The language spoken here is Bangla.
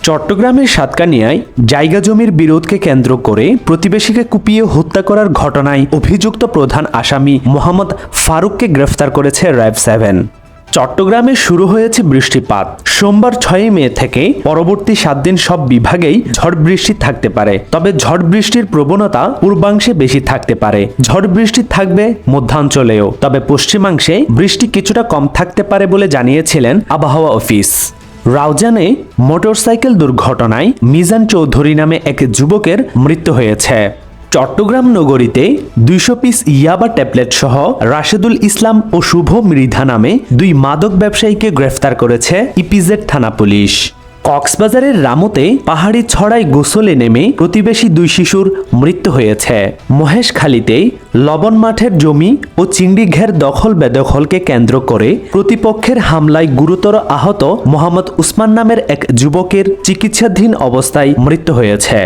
চট্টগ্রামের সাতকানিয়ায় জায়গা জমির বিরোধকে কেন্দ্র করে প্রতিবেশীকে কুপিয়ে হত্যা করার ঘটনায় অভিযুক্ত প্রধান আসামি মোহাম্মদ ফারুককে গ্রেফতার করেছে র্যাব 7। চট্টগ্রামে শুরু হয়েছে বৃষ্টিপাত। সোমবার 6 মে থেকে পরবর্তী 7 দিন সব বিভাগেই ঝড় বৃষ্টি থাকতে পারে, তবে ঝড় বৃষ্টির প্রবণতা পূর্বাংশে বেশি থাকতে পারে। ঝড় বৃষ্টি থাকবে মধ্যাঞ্চলেও, তবে পশ্চিমাংশে বৃষ্টি কিছুটা কম থাকতে পারে বলে জানিয়েছিলেন আবহাওয়া অফিস। রাউজানে মোটরসাইকেল দুর্ঘটনায় মিজান চৌধুরী নামে এক যুবকের মৃত্যু হয়েছে। চট্টগ্রাম নগরীতে 200 পিস ইয়াবা ট্যাবলেট সহ রাশেদুল ইসলাম ও শুভ মৃধা নামে 2 মাদক ব্যবসায়ীকে গ্রেফতার করেছে ইপিজেড থানা পুলিশ। কক্সবাজারের রামুতে পাহাড়ি ছড়ায় গোসলে নেমে প্রতিবেশী 2 শিশুর মৃত্যু হয়েছে। মহেশখালীতে লবণ মাঠের জমি ও চিংড়ি ঘের দখল বেদখলকে কেন্দ্র করে প্রতিপক্ষের হামলায় গুরুতর আহত মোহাম্মদ উসমান নামের এক যুবকের চিকিৎসাধীন অবস্থায় মৃত্যু হয়েছে।